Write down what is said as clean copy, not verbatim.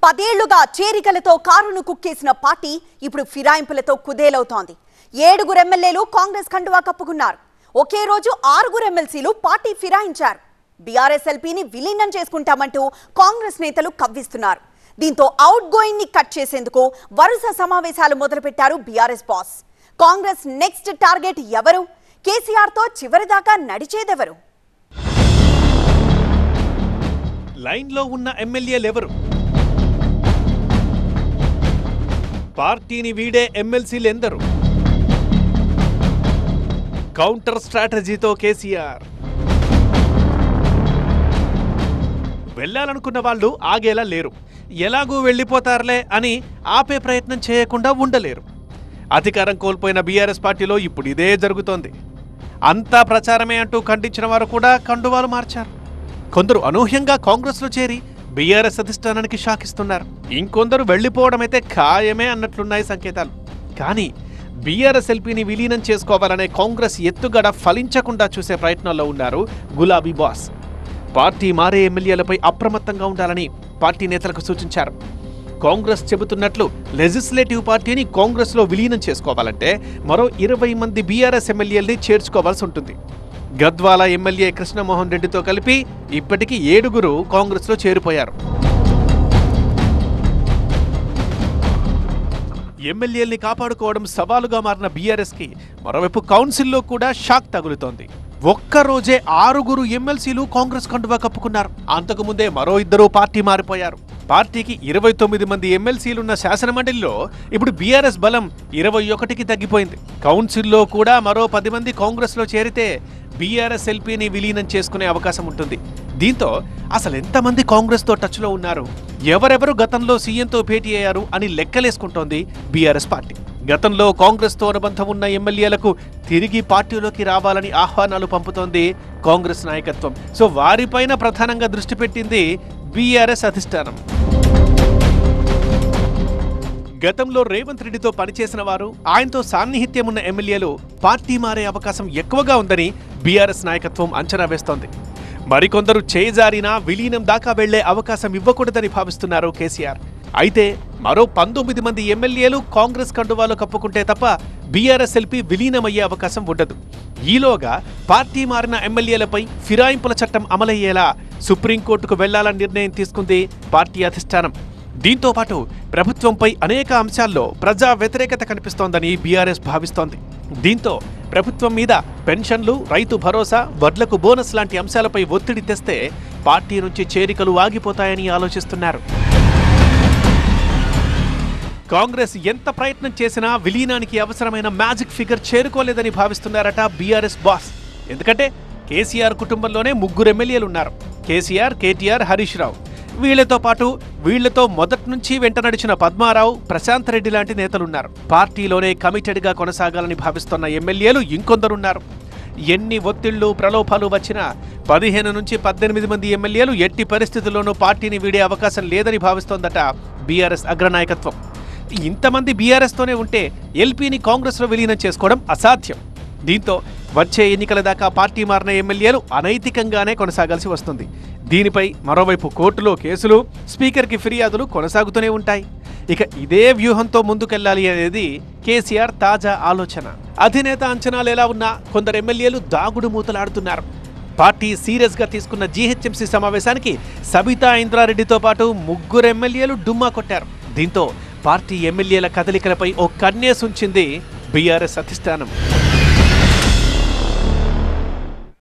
10 ఏళ్లుగా చేరికలతో కారును కుక్కేసిన పార్టీ ఇప్పుడు ఫిరాయింపులతో కుదేలవుతోంది. 7 ఎమ్మెల్యేలు కాంగ్రెస్ కండువా కప్పుకున్నారు. ఒకే రోజు 6 ఎమ్మెల్సీలు పార్టీ ఫిరాయించారు. బీఆర్ఎస్ ఎల్పీని విలీనం చేసుకుంటామంటూ కాంగ్రెస్ నేతలు కవ్విస్తున్నారు. దీంతో అవుట్ గోయింగ్ ని కట్ చేసేందుకు వరుస సమావేశాలు మొదలుపెట్టారు BRS boss. Congress next target ఎవరు? కేసీఆర్ తో చివరిదాకా నడిచేదెవరు? లైన్లో ఉన్న ఎమ్మెల్యేలెవరు? పార్టీని వీడే ఎమ్మెల్సీలు ఎందరు? కౌంటర్ స్ట్రాటజీతో కేసీఆర్. వెళ్లాలనుకున్న వాళ్ళు ఆగేలా లేరు. ఎలాగూ వెళ్లిపోతారులే అని ఆపే ప్రయత్నం చేయకుండా ఉండలేరు. అధికారం కోల్పోయిన బీఆర్ఎస్ పార్టీలో ఇప్పుడు ఇదే జరుగుతోంది. అంతా ప్రచారమే అంటూ ఖండించిన వారు కూడా కండువాలు మార్చారు. కొందరు అనూహ్యంగా కాంగ్రెస్లో చేరి బీఆర్ఎస్ అధిష్టానానికి షాక్ ఇస్తున్నారు. ఇంకొందరు వెళ్లిపోవడమైతే ఖాయమే అన్నట్లున్నాయి సంకేతాలు. కానీ బీఆర్ఎస్ ఎల్పీని విలీనం చేసుకోవాలనే కాంగ్రెస్ ఎత్తుగడ ఫలించకుండా చూసే ప్రయత్నాల్లో ఉన్నారు గులాబీ బాస్. పార్టీ మారే ఎమ్మెల్యేలపై అప్రమత్తంగా ఉండాలని పార్టీ నేతలకు సూచించారు. కాంగ్రెస్ చెబుతున్నట్లు లెజిస్లేటివ్ పార్టీని కాంగ్రెస్లో విలీనం చేసుకోవాలంటే మరో 20 మంది బీఆర్ఎస్ ఎమ్మెల్యేల్ని చేర్చుకోవాల్సి ఉంటుంది. గద్వాల ఎమ్మెల్యే కృష్ణమోహన్ రెడ్డితో కలిపి ఇప్పటికీ 7 కాంగ్రెస్లో చేరిపోయారు. ఎమ్మెల్యేల్ని కాపాడుకోవడం సవాలుగా మారిన బీఆర్ఎస్కి మరోవైపు కౌన్సిల్లో కూడా షాక్ తగులుతోంది. ఒక్కరోజే 6 ఎమ్మెల్సీలు కాంగ్రెస్ కండువా కప్పుకున్నారు. అంతకుముందే మరో 2 పార్టీ మారిపోయారు. పార్టీకి 29 మంది ఎమ్మెల్సీలున్న శాసనమండలిలో ఇప్పుడు బీఆర్ఎస్ బలం 21కి తగ్గిపోయింది. కౌన్సిల్లో కూడా మరో 10 మంది కాంగ్రెస్లో చేరితే బీఆర్ఎస్ ఎల్పీని విలీనం చేసుకునే అవకాశం ఉంటుంది. దీంతో అసలు ఎంతమంది కాంగ్రెస్తో టచ్లో ఉన్నారు, ఎవరెవరు గతంలో సీఎంతో భేటీ అయ్యారు అని లెక్కలేసుకుంటోంది బీఆర్ఎస్ పార్టీ. గతంలో కాంగ్రెస్తో అనుబంధం ఉన్న ఎమ్మెల్యేలకు తిరిగి పార్టీలోకి రావాలని ఆహ్వానాలు పంపుతోంది కాంగ్రెస్ నాయకత్వం. సో వారిపైన ప్రధానంగా దృష్టి పెట్టింది బీఆర్ఎస్ అధిష్టానం. గతంలో రేవంత్ రెడ్డితో పనిచేసిన వారు, ఆయనతో సాన్నిహిత్యం ఉన్న ఎమ్మెల్యేలు పార్టీ మారే అవకాశం ఎక్కువగా ఉందని బీఆర్ఎస్ నాయకత్వం అంచనా వేస్తోంది. మరికొందరు చేజారినా విలీనం దాకా వెళ్లే అవకాశం ఇవ్వకూడదని భావిస్తున్నారు కేసీఆర్. అయితే మరో 19 మంది ఎమ్మెల్యేలు కాంగ్రెస్ కండువాలో కప్పుకుంటే తప్ప బీఆర్ఎస్ ఎల్పీ విలీనమయ్యే అవకాశం ఉండదు. ఈలోగా పార్టీ మారిన ఎమ్మెల్యేలపై ఫిరాయింపుల చట్టం అమలయ్యేలా సుప్రీంకోర్టుకు వెళ్లాలని నిర్ణయం తీసుకుంది పార్టీ అధిష్టానం. దీంతో పాటు ప్రభుత్వంపై అనేక అంశాల్లో ప్రజా వ్యతిరేకత కనిపిస్తోందని బీఆర్ఎస్ భావిస్తోంది. దీంతో ప్రభుత్వం మీద పెన్షన్లు, రైతు భరోసా, వడ్లకు బోనస్ లాంటి అంశాలపై ఒత్తిడి తెస్తే పార్టీ నుంచి చేరికలు ఆగిపోతాయని ఆలోచిస్తున్నారు. కాంగ్రెస్ ఎంత ప్రయత్నం చేసినా విలీనానికి అవసరమైన మ్యాజిక్ ఫిగర్ చేరుకోలేదని భావిస్తున్నారట బీఆర్ఎస్ బాస్. ఎందుకంటే కేసీఆర్ కుటుంబంలోనే 3 ఎమ్మెల్యేలున్నారు. కేసీఆర్, కేటీఆర్, హరీష్ రావు. వీళ్లతో పాటు వీళ్లతో మొదటి నుంచి వెంట నడిచిన పద్మారావు, ప్రశాంత్ రెడ్డి లాంటి నేతలున్నారు. పార్టీలోనే కమిటెడ్గా కొనసాగాలని భావిస్తున్న ఎమ్మెల్యేలు ఇంకొందరున్నారు. ఎన్ని ఒత్తిళ్లు, ప్రలోభాలు వచ్చినా 15 నుంచి 18 మంది ఎమ్మెల్యేలు ఎట్టి పరిస్థితుల్లోనూ పార్టీని వీడే అవకాశం లేదని భావిస్తోందట బీఆర్ఎస్ అగ్రనాయకత్వం. ఇంతమంది బీఆర్ఎస్తోనే ఉంటే ఎల్పీని కాంగ్రెస్లో విలీనం చేసుకోవడం అసాధ్యం. దీంతో వచ్చే ఎన్నికల దాకా పార్టీ మారిన ఎమ్మెల్యేలు అనైతికంగానే కొనసాగాల్సి వస్తుంది. దీనిపై మరోవైపు కోర్టులో కేసులు, స్పీకర్కి ఫిర్యాదులు కొనసాగుతూనే ఉంటాయి. ఇక ఇదే వ్యూహంతో ముందుకెళ్లాలి అనేది కేసీఆర్ తాజా ఆలోచన. అధినేత అంచనాలు ఎలా ఉన్నా కొందరు ఎమ్మెల్యేలు దాగుడు మూతలాడుతున్నారు. పార్టీ సీరియస్ గా తీసుకున్న జీహెచ్ఎంసీ సమావేశానికి సబితా ఇంద్రారెడ్డితో పాటు 3 ఎమ్మెల్యేలు డుమ్మా కొట్టారు. దీంతో పార్టీ ఎమ్మెల్యేల కదలికలపై ఓ కన్నేసుంచింది బీఆర్ఎస్ అధిష్టానం.